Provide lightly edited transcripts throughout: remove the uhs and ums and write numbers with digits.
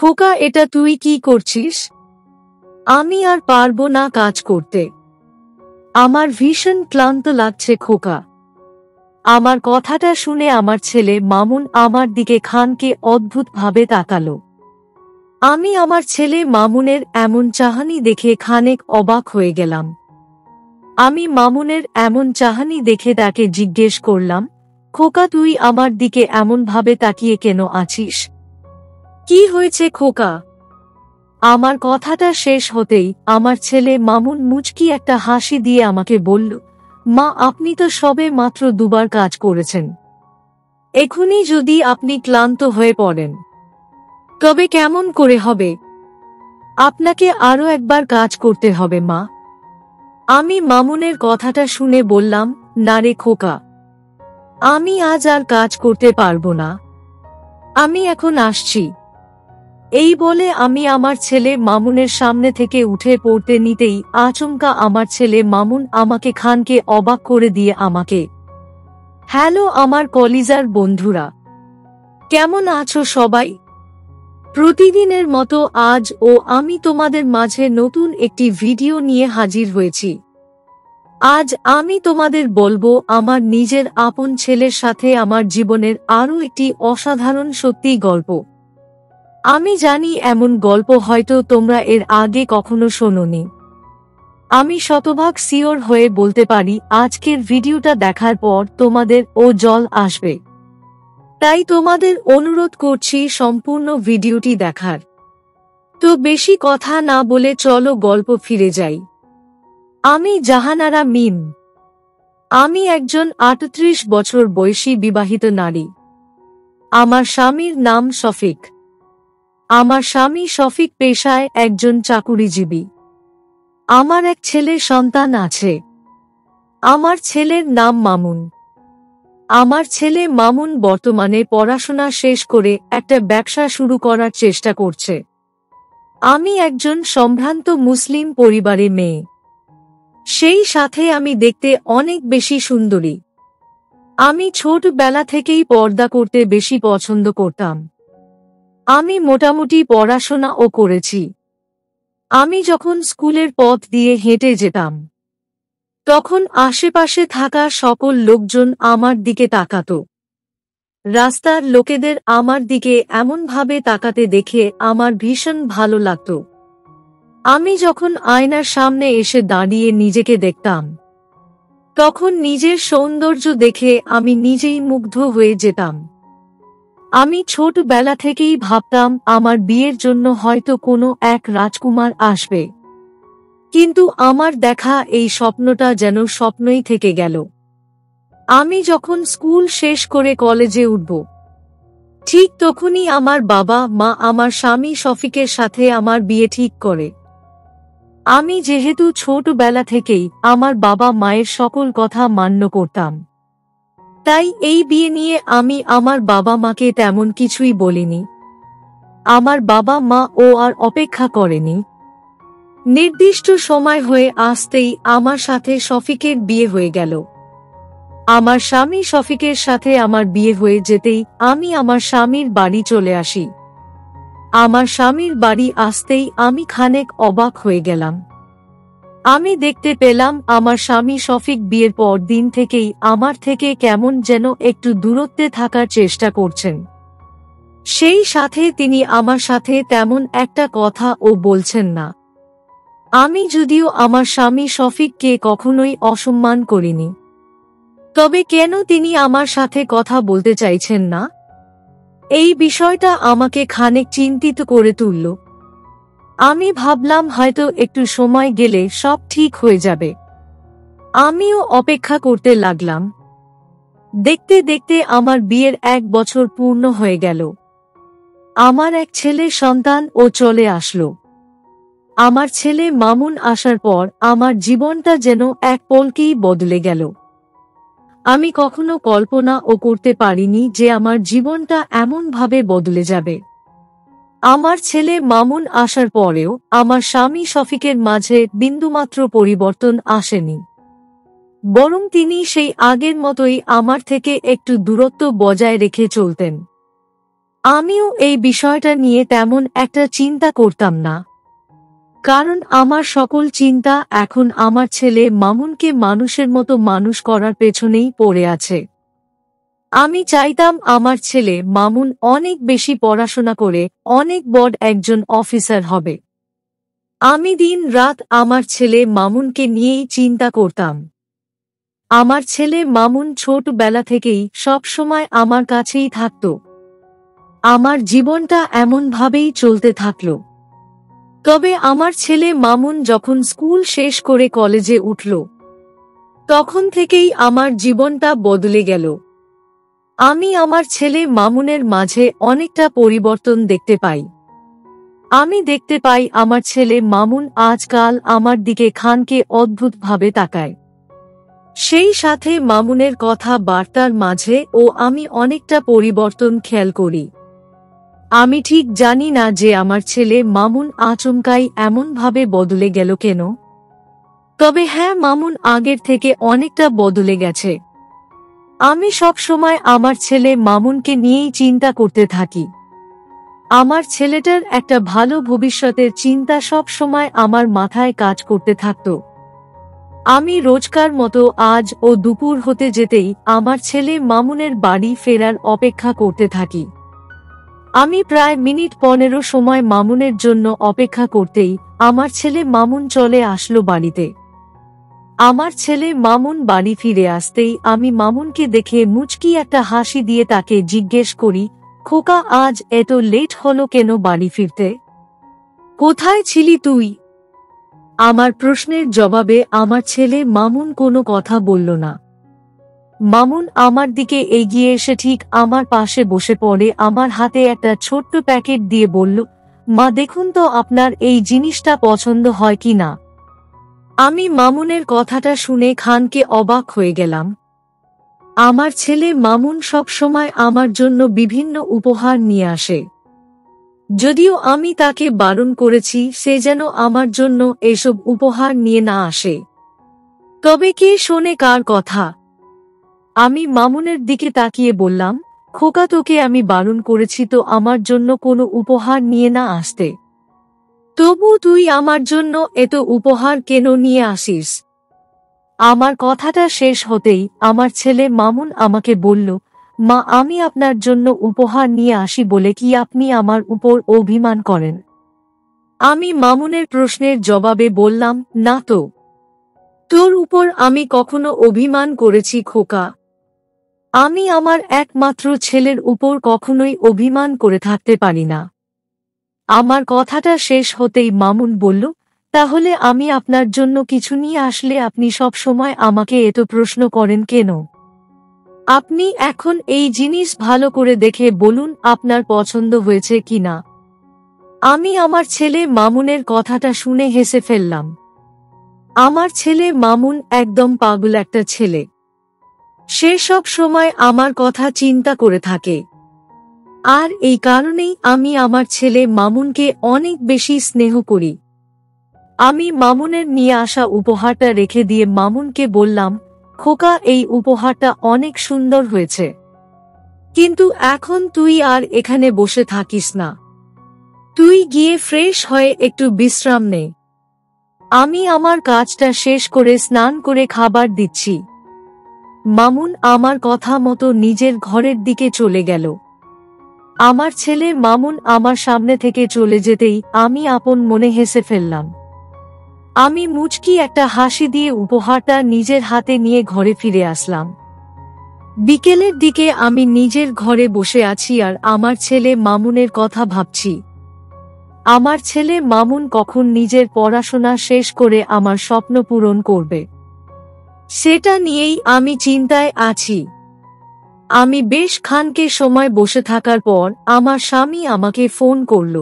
খোকা, এটা তুই কি করছিস? আমি আর পারবো না কাজ করতে। আমার ভীষণ ক্লান্ত লাগছে খোকা। আমার কথাটা শুনে আমার ছেলে মামুন আমার দিকে খানকে অদ্ভুতভাবে তাকালো। আমি আমার ছেলে মামুনের এমন চাহনি দেখে খানেক অবাক হয়ে গেলাম। আমি মামুনের এমন চাহনি দেখে তাকে জিজ্ঞেস করলাম, খোকা, তুই আমার দিকে এমনভাবে তাকিয়ে কেন আছিস? কি হয়েছে খোকা? আমার কথাটা শেষ হতেই আমার ছেলে মামুন মুচকি একটা হাসি দিয়ে আমাকে বলল, মা, আপনি তো সবে মাত্র 2বার কাজ করেছেন। এখনই যদি আপনি ক্লান্ত হয়ে পড়েন তবে কেমন করে হবে? আপনাকে আরো একবার কাজ করতে হবে মা। আমি মামুনের কথাটা শুনে বললাম, না রে খোকা, আমি আজ আর কাজ করতে পারবো না, আমি এখন আসছি। এই বলে আমি আমার ছেলে মামুনের সামনে থেকে উঠে পড়তে নিতেই আচমকা আমার ছেলে মামুন আমাকে খানকে অবাক করে দিয়ে আমাকে, হ্যালো আমার কলিজার বন্ধুরা, কেমন আছো সবাই? প্রতিদিনের মতো আজ আমি তোমাদের মাঝে নতুন একটি ভিডিও নিয়ে হাজির হয়েছি। আজ আমি তোমাদের বলবো আমার নিজের আপন ছেলের সাথে আমার জীবনের আরও একটি অসাধারণ সত্যি গল্প। আমি জানি এমন গল্প হয়তো তোমরা এর আগে কখনো শোনোনি। আমি শতভাগ সিওর হয়ে বলতে পারি আজকের ভিডিওটা দেখার পর তোমাদের জল আসবে। তাই তোমাদের অনুরোধ করছি সম্পূর্ণ ভিডিওটি দেখার। তো বেশি কথা না বলে চলো গল্প ফিরে যাই। আমি জাহানারা মিম। আমি একজন ৩৮ বছর বয়সী বিবাহিত নারী। আমার স্বামীর নাম শফিক। আমার স্বামী শফিক পেশায় একজন চাকুরিজীবী। আমার এক ছেলে সন্তান আছে। আমার ছেলের নাম মামুন। আমার ছেলে মামুন বর্তমানে পড়াশোনা শেষ করে একটা ব্যবসা শুরু করার চেষ্টা করছে। আমি একজন সম্ভ্রান্ত মুসলিম পরিবারের মেয়ে। সেই সাথে আমি দেখতে অনেক বেশি সুন্দরী। আমি ছোটবেলা থেকেই পর্দা করতে বেশি পছন্দ করতাম। আমি মোটামুটি পড়াশোনাও করেছি। আমি যখন স্কুলের পথ দিয়ে হেঁটে যেতাম তখন আশেপাশে থাকা সকল লোকজন আমার দিকে তাকাতো। রাস্তার লোকেদের আমার দিকে এমনভাবে তাকাতে দেখে আমার ভীষণ ভালো লাগতো। আমি যখন আয়নার সামনে এসে দাঁড়িয়ে নিজেকে দেখতাম তখন নিজের সৌন্দর্য দেখে আমি নিজেই মুগ্ধ হয়ে যেতাম। আমি ছোটবেলা থেকেই ভাবতাম আমার বিয়ের জন্য হয়তো কোনো এক রাজকুমার আসবে, কিন্তু আমার দেখা এই স্বপ্নটা যেন স্বপ্নই থেকে গেল। আমি যখন স্কুল শেষ করে কলেজে উঠব ঠিক তখনই আমার বাবা মা আমার স্বামী শফিকের সাথে আমার বিয়ে ঠিক করে। আমি যেহেতু ছোটবেলা থেকেই আমার বাবা মায়ের সকল কথা মান্য করতাম, তাই এই বিয়ে নিয়ে আমি আমার বাবা মাকে তেমন কিছুই বলিনি। আমার বাবা মা আর অপেক্ষা করেনি। নির্দিষ্ট সময় হয়ে আসতেই আমার সাথে শফিকের বিয়ে হয়ে গেল। আমার স্বামী শফিকের সাথে আমার বিয়ে হয়ে যেতেই আমি আমার স্বামীর বাড়ি চলে আসি। আমার স্বামীর বাড়ি আসতেই আমি খানেক অবাক হয়ে গেলাম। আমি দেখতে পেলাম আমার স্বামী শফিক বিয়ের পর দিন থেকেই আমার থেকে কেমন যেন একটু দূরত্বে থাকার চেষ্টা করছেন। সেই সাথে তিনি আমার সাথে তেমন একটা কথা বলছেন না। আমি যদিও আমার স্বামী শফিককে কখনোই অসম্মান করিনি, তবে কেন তিনি আমার সাথে কথা বলতে চাইছেন না? এই বিষয়টা আমাকে খানিক চিন্তিত করে তুলল। আমি ভাবলাম হয়তো একটু সময় গেলে সব ঠিক হয়ে যাবে। আমিও অপেক্ষা করতে লাগলাম। দেখতে দেখতে আমার বিয়ের 1 বছর পূর্ণ হয়ে গেল। আমার এক ছেলে সন্তান চলে আসলো। আমার ছেলে মামুন আসার পর আমার জীবনটা যেন এক পলকেই বদলে গেল। আমি কখনো কল্পনাও করতে পারিনি যে আমার জীবনটা এমনভাবে বদলে যাবে। আমার ছেলে মামুন আসার পরেও আমার স্বামী শফিকের মাঝে বিন্দুমাত্র পরিবর্তন আসেনি, বরং তিনি সেই আগের মতোই আমার থেকে একটু দূরত্ব বজায় রেখে চলতেন। আমিও এই বিষয়টা নিয়ে তেমন একটা চিন্তা করতাম না, কারণ আমার সকল চিন্তা এখন আমার ছেলে মামুনকে মানুষের মতো মানুষ করার পেছনেই পড়ে আছে। আমি চাইতাম আমার ছেলে মামুন অনেক বেশি পড়াশোনা করে অনেক বড় একজন অফিসার হবে। আমি দিন রাত আমার ছেলে মামুনকে নিয়েই চিন্তা করতাম। আমার ছেলে মামুন ছোটবেলা থেকেই সব সময় আমার কাছেই থাকত। আমার জীবনটা এমনভাবেই চলতে থাকল। তবে আমার ছেলে মামুন যখন স্কুল শেষ করে কলেজে উঠল, তখন থেকেই আমার জীবনটা বদলে গেল। আমি আমার ছেলে মামুনের মাঝে অনেকটা পরিবর্তন দেখতে পাই। আমি দেখতে পাই আমার ছেলে মামুন আজকাল আমার দিকে খানকে অদ্ভুতভাবে তাকায়। সেই সাথে মামুনের কথা বার্তার মাঝে আমি অনেকটা পরিবর্তন খেয়াল করি। আমি ঠিক জানি না যে আমার ছেলে মামুন আচমকাই এমনভাবে বদলে গেল কেন। তবে হ্যাঁ, মামুন আগের থেকে অনেকটা বদলে গেছে। আমি সব সময় আমার ছেলে মামুনকে নিয়েই চিন্তা করতে থাকি। আমার ছেলেটার একটা ভালো ভবিষ্যতের চিন্তা সব সময় আমার মাথায় কাজ করতে থাকত। আমি রোজকার মতো আজ দুপুর হতে যেতেই আমার ছেলে মামুনের বাড়ি ফেরার অপেক্ষা করতে থাকি। আমি প্রায় মিনিট 15 সময় মামুনের জন্য অপেক্ষা করতেই আমার ছেলে মামুন চলে আসলো বাড়িতে। আমার ছেলে মামুন বাড়ি ফিরে আসতেই আমি মামুনকে দেখে মুচকি একটা হাসি দিয়ে তাকে জিজ্ঞেস করি, খোকা, আজ এত লেট হলো কেন বাড়ি ফিরতে? কোথায় ছিলি তুই? আমার প্রশ্নের জবাবে আমার ছেলে মামুন কোনো কথা বলল না। মামুন আমার দিকে এগিয়ে এসে ঠিক আমার পাশে বসে পড়ে আমার হাতে একটা ছোট্ট প্যাকেট দিয়ে বলল, মা, দেখুন তো আপনার এই জিনিসটা পছন্দ হয় কি না। আমি মামুনের কথাটা শুনে খানকে অবাক হয়ে গেলাম। আমার ছেলে মামুন সব সময় আমার জন্য বিভিন্ন উপহার নিয়ে আসে। যদিও আমি তাকে বারণ করেছি সে যেন আমার জন্য এসব উপহার নিয়ে না আসে। তবে কে শোনে কার কথা? আমি মামুনের দিকে তাকিয়ে বললাম, খোকা, তোকে আমি বারণ করেছি তো আমার জন্য কোনো উপহার নিয়ে না আসতে। তবু তুই আমার জন্য এত উপহার কেন নিয়ে আসিস? আমার কথাটা শেষ হতেই আমার ছেলে মামুন আমাকে বলল, মা, আমি আপনার জন্য উপহার নিয়ে আসি বলে কি আপনি আমার উপর অভিমান করেন? আমি মামুনের প্রশ্নের জবাবে বললাম, না তো। তোর উপর আমি কখনো অভিমান করেছি খোকা? আমি আমার একমাত্র ছেলের উপর কখনোই অভিমান করে থাকতে পারি না। আমার কথাটা শেষ হতেই মামুন বলল, তাহলে আমি আপনার জন্য কিছু নিয়ে আসলে আপনি সব সময় আমাকে এত প্রশ্ন করেন কেন? আপনি এখন এই জিনিস ভালো করে দেখে বলুন আপনার পছন্দ হয়েছে কিনা। আমি আমার ছেলে মামুনের কথাটা শুনে হেসে ফেললাম। আমার ছেলে মামুন একদম পাগল একটা ছেলে। সে সব সময় আমার কথা চিন্তা করে থাকে। আর এই কারণেই আমি আমার ছেলে মামুনকে অনেক বেশি স্নেহ করি। আমি মামুনের নিয়ে আসা উপহারটা রেখে দিয়ে মামুনকে বললাম, খোকা, এই উপহারটা অনেক সুন্দর হয়েছে, কিন্তু এখন তুই আর এখানে বসে থাকিস না। তুই গিয়ে ফ্রেশ হয়ে একটু বিশ্রাম নে। আমি আমার কাজটা শেষ করে স্নান করে খাবার দিচ্ছি। মামুন আমার কথা মতো নিজের ঘরের দিকে চলে গেল। আমার ছেলে মামুন আমার সামনে থেকে চলে যেতেই আমি আপন মনে হেসে ফেললাম। আমি মুচকি একটা হাসি দিয়ে উপহারটা নিজের হাতে নিয়ে ঘরে ফিরে আসলাম। বিকেলের দিকে আমি নিজের ঘরে বসে আছি আর আমার ছেলে মামুনের কথা ভাবছি। আমার ছেলে মামুন কখন নিজের পড়াশোনা শেষ করে আমার স্বপ্ন পূরণ করবে, সেটা নিয়েই আমি চিন্তায় আছি। আমি বেশ খানকে সময় বসে থাকার পর আমার স্বামী আমাকে ফোন করল।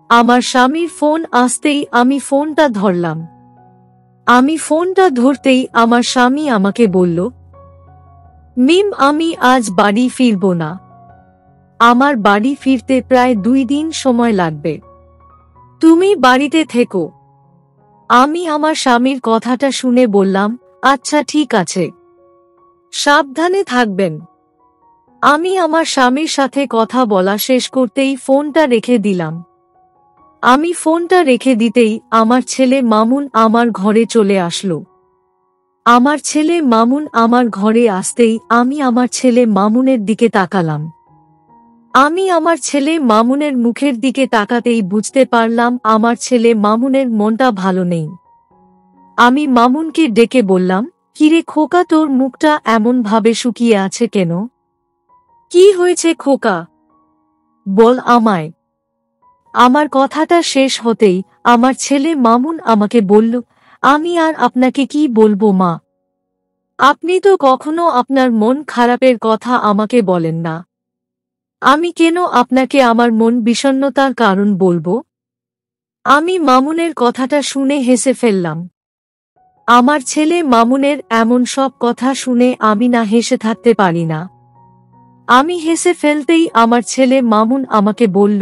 আমার স্বামীর ফোন আসতেই আমি ফোনটা ধরলাম। আমি ফোনটা ধরতেই আমার স্বামী আমাকে বলল, মিম, আমি আজ বাড়ি ফিরব না। আমার বাড়ি ফিরতে প্রায় 2 দিন সময় লাগবে। তুমি বাড়িতে থেকো। আমি আমার স্বামীর কথাটা শুনে বললাম, আচ্ছা ঠিক আছে, সাবধানে থাকবেন। আমি আমার স্বামীর সাথে কথা বলা শেষ করতেই ফোনটা রেখে দিলাম। আমি ফোনটা রেখে দিতেই আমার ছেলে মামুন আমার ঘরে চলে আসলো। আমার ছেলে মামুন আমার ঘরে আসতেই আমি আমার ছেলে মামুনের দিকে তাকালাম। আমি আমার ছেলে মামুনের মুখের দিকে তাকাতেই বুঝতে পারলাম আমার ছেলে মামুনের মনটা ভালো নেই। আমি মামুনকে ডেকে বললাম, কিরে খোকা, তোর মুখটা এমন ভাবে শুকিয়ে আছে কেন? কি হয়েছে খোকা, বল আমায়। আমার কথাটা শেষ হতেই আমার ছেলে মামুন আমাকে বলল, আমি আর আপনাকে কি বলবো মা, আপনি তো কখনো আপনার মন খারাপের কথা আমাকে বলেন না। আমি কেন আপনাকে আমার মন বিষণ্ণতার কারণ বলবো? আমি মামুনের কথাটা শুনে হেসে ফেললাম। আমার ছেলে মামুনের এমন সব কথা শুনে আমি না হেসে থাকতে পারি না। আমি হেসে ফেলতেই আমার ছেলে মামুন আমাকে বলল,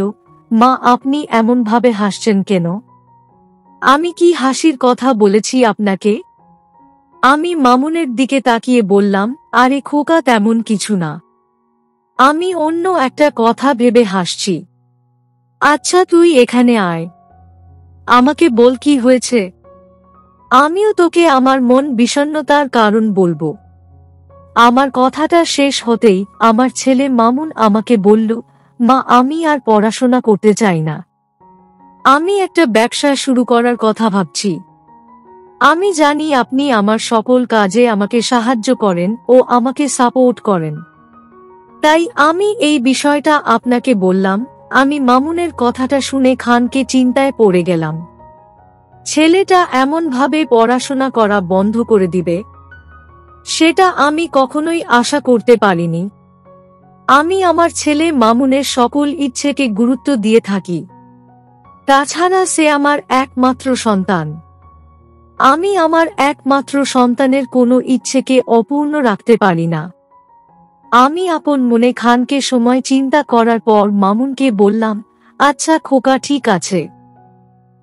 মা আপনি এমনভাবে হাসছেন কেন? আমি কি হাসির কথা বলেছি আপনাকে? আমি মামুনের দিকে তাকিয়ে বললাম, আরে খোকা, তেমন কিছু না। আমি অন্য একটা কথা ভেবে হাসছি। আচ্ছা তুই এখানে আয়, আমাকে বল কি হয়েছে। আমিও তোকে আমার মন বিষণ্ণতার কারণ বলবো। আমার কথাটা শেষ হতেই আমার ছেলে মামুন আমাকে বলল, মা আমি আর পড়াশোনা করতে চাই না। আমি একটা ব্যবসা শুরু করার কথা ভাবছি। আমি জানি আপনি আমার সকল কাজে আমাকে সাহায্য করেন ও আমাকে সাপোর্ট করেন, তাই আমি এই বিষয়টা আপনাকে বললাম। আমি মামুনের কথাটা শুনে খানকে চিন্তায় পড়ে গেলাম। ছেলেটা এমনভাবে পড়াশোনা করা বন্ধ করে দিবে, সেটা আমি কখনোই আশা করতে পারিনি। আমি আমার ছেলে মামুনের সকল ইচ্ছেকে গুরুত্ব দিয়ে থাকি। তাছাড়া সে আমার একমাত্র সন্তান। আমি আমার একমাত্র সন্তানের কোনো ইচ্ছেকে অপূর্ণ রাখতে পারি না। আমি আপন মনে খানকে সময় চিন্তা করার পর মামুনকে বললাম, আচ্ছা খোকা, ঠিক আছে,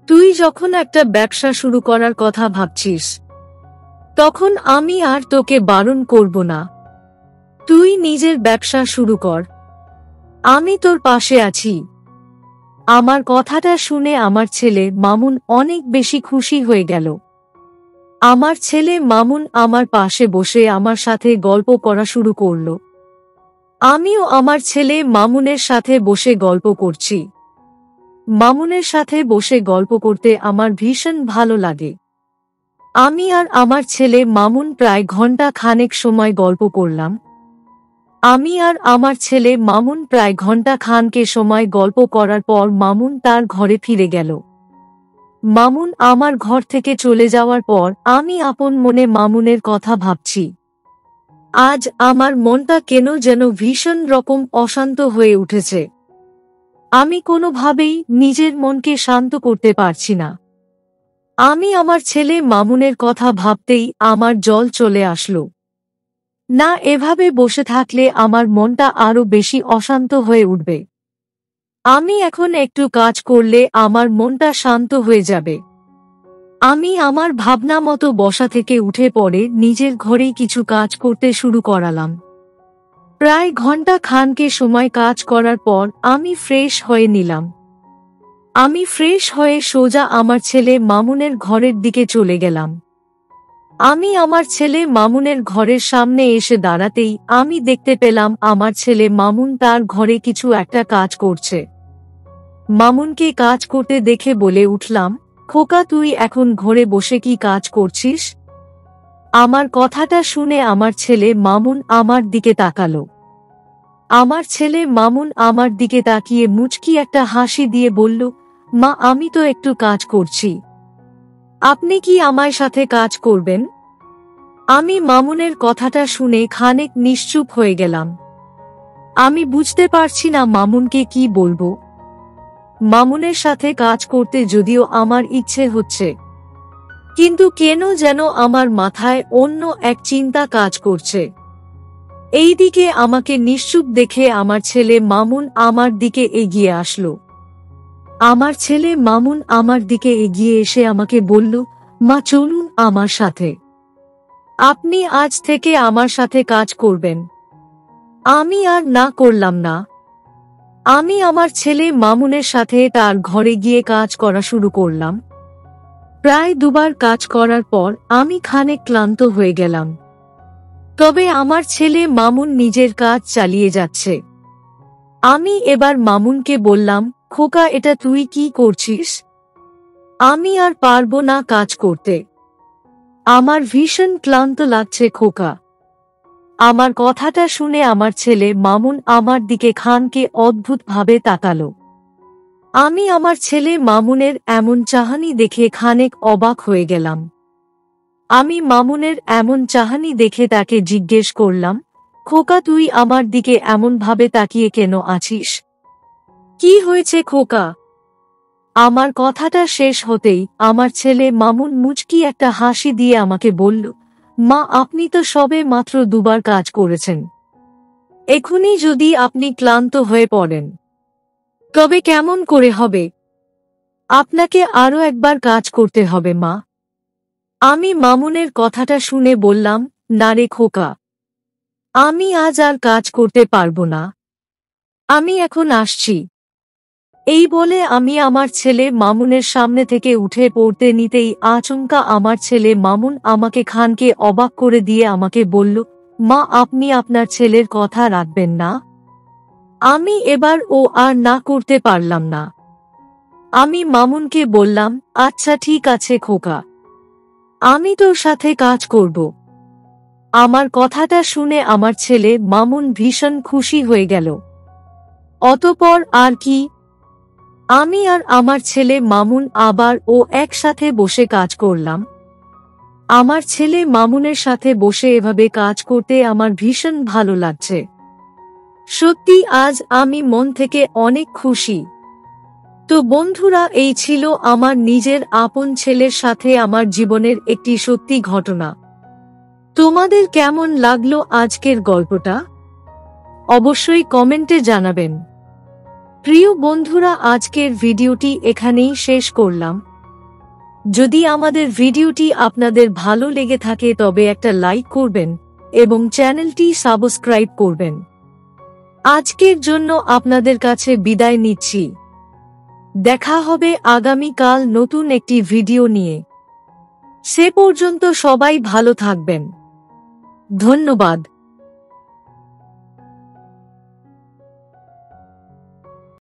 তুই যখন একটা ব্যবসা শুরু করার কথা ভাবছিস, তখন আমি আর তোকে বারণ করব না। তুই নিজের ব্যবসা শুরু কর, আমি তোর পাশে আছি। আমার কথাটা শুনে আমার ছেলে মামুন অনেক বেশি খুশি হয়ে গেল। আমার ছেলে মামুন আমার পাশে বসে আমার সাথে গল্প করা শুরু করল। আমিও আমার ছেলে মামুনের সাথে বসে গল্প করছি। মামুনের সাথে বসে গল্প করতে আমার ভীষণ ভালো লাগে। আমি আর আমার ছেলে মামুন প্রায় ঘন্টা খানেক সময় গল্প করলাম। আমি আর আমার ছেলে মামুন প্রায় ঘন্টা খানকে সময় গল্প করার পর মামুন তার ঘরে ফিরে গেল। মামুন আমার ঘর থেকে চলে যাওয়ার পর আমি আপন মনে মামুনের কথা ভাবছি। আজ আমার মনটা কেন যেন ভীষণ রকম অশান্ত হয়ে উঠেছে। আমি কোনোভাবেই নিজের মনকে শান্ত করতে পারছি না। আমি আমার ছেলে মামুনের কথা ভাবতেই আমার জল চলে আসলো। না, এভাবে বসে থাকলে আমার মনটা আরো বেশি অশান্ত হয়ে উঠবে। আমি এখন একটু কাজ করলে আমার মনটা শান্ত হয়ে যাবে। আমি আমার ভাবনা মতো বসা থেকে উঠে পড়ে নিজের ঘরেই কিছু কাজ করতে শুরু করালাম। প্রায় ঘন্টা খানকে সময় কাজ করার পর আমি ফ্রেশ হয়ে নিলাম। আমি ফ্রেশ হয়ে সোজা আমার ছেলে মামুনের ঘরের দিকে চলে গেলাম। আমি আমার ছেলে মামুনের ঘরের সামনে এসে দাঁড়াতেই আমি দেখতে পেলাম আমার ছেলে মামুন তার ঘরে কিছু একটা কাজ করছে। মামুনকে কাজ করতে দেখে বলে উঠলাম, খোকা, তুই এখন ঘরে বসে কি কাজ করছিস? আমার কথাটা শুনে আমার ছেলে মামুন আমার দিকে তাকালো। আমার ছেলে মামুন আমার দিকে তাকিয়ে মুচকি একটা হাসি দিয়ে বলল, মা আমি তো একটু কাজ করছি, আপনি কি আমার সাথে কাজ করবেন? আমি মামুনের কথাটা শুনে খানিক নিশ্চুপ হয়ে গেলাম। আমি বুঝতে পারছি না মামুনকে কি বলবো। মামুনের সাথে কাজ করতে যদিও আমার ইচ্ছে হচ্ছে, কিন্তু কেন যেন আমার মাথায় অন্য এক চিন্তা কাজ করছে। এইদিকে আমাকে নিশ্চুপ দেখে আমার ছেলে মামুন আমার দিকে এগিয়ে আসলো। আমার ছেলে মামুন আমার দিকে এগিয়ে এসে আমাকে বলল, মা চলুন আমার সাথে, আপনি আজ থেকে আমার সাথে কাজ করবেন। আমি আর না করলাম না। আমি আমার ছেলে মামুনের সাথে তার ঘরে গিয়ে কাজ করা শুরু করলাম। প্রায় 2 বার কাজ করার পর আমি খানিক ক্লান্ত হয়ে গেলাম। তবে আমার ছেলে মামুন নিজের কাজ চালিয়ে যাচ্ছে। আমি এবার মামুনকে বললাম, খোকা, এটা তুই কি করছিস? আমি আর পারবো না কাজ করতে। আমার ভীষণ ক্লান্ত লাগছে খোকা। আমার কথাটা শুনে আমার ছেলে মামুন আমার দিকে খানকে অদ্ভুতভাবে তাকালো। আমি আমার ছেলে মামুনের এমন চাহনি দেখে খানিক অবাক হয়ে গেলাম। আমি মামুনের এমন চাহনি দেখে তাকে জিজ্ঞেস করলাম, খোকা, তুই আমার দিকে এমনভাবে তাকিয়ে কেন আছিস? কি হয়েছে খোকা? আমার কথাটা শেষ হতেই আমার ছেলে মামুন মুচকি একটা হাসি দিয়ে আমাকে বলল, মা, আপনি তো সবে মাত্র 2 বার কাজ করেছেন। এখনই যদি আপনি ক্লান্ত হয়ে পড়েন তবে কেমন করে হবে? আপনাকে আরো একবার কাজ করতে হবে মা। আমি মামুনের কথাটা শুনে বললাম, না রে খোকা, আমি আজ আর কাজ করতে পারবো না। আমি এখন আসছি। এই বলে আমি আমার ছেলে মামুনের সামনে থেকে উঠে পড়তে নিতেই আচমকা আমার ছেলে মামুন আমাকে খানকে অবাক করে দিয়ে আমাকে বলল, মা, আপনি আপনার ছেলের কথা রাখবেন না? আমি এবার আর না করতে পারলাম না। আমি মামুনকে বললাম, আচ্ছা ঠিক আছে খোকা, আমি তোর সাথে কাজ করব। আমার কথাটা শুনে আমার ছেলে মামুন ভীষণ খুশি হয়ে গেল। অতঃপর আর কি, আমি আর আমার ছেলে মামুন আবার একসাথে বসে কাজ করলাম। আমার ছেলে মামুনের সাথে বসে এভাবে কাজ করতে আমার ভীষণ ভালো লাগছে। সত্যি আজ আমি মন থেকে অনেক খুশি। তো বন্ধুরা, এই ছিল আমার নিজের আপন ছেলের সাথে আমার জীবনের একটি সত্যি ঘটনা। তোমাদের কেমন লাগলো আজকের গল্পটা? অবশ্যই কমেন্টে জানাবেন। প্রিয় বন্ধুরা, আজকের ভিডিওটি এখানেই শেষ করলাম। যদি আমাদের ভিডিওটি আপনাদের ভালো লেগে থাকে তবে একটা লাইক করবেন এবং চ্যানেলটি সাবস্ক্রাইব করবেন। আজকের জন্য আপনাদের কাছে বিদায় নিচ্ছি। দেখা হবে আগামীকাল নতুন একটি ভিডিও নিয়ে। সে পর্যন্ত সবাই ভালো থাকবেন। ধন্যবাদ।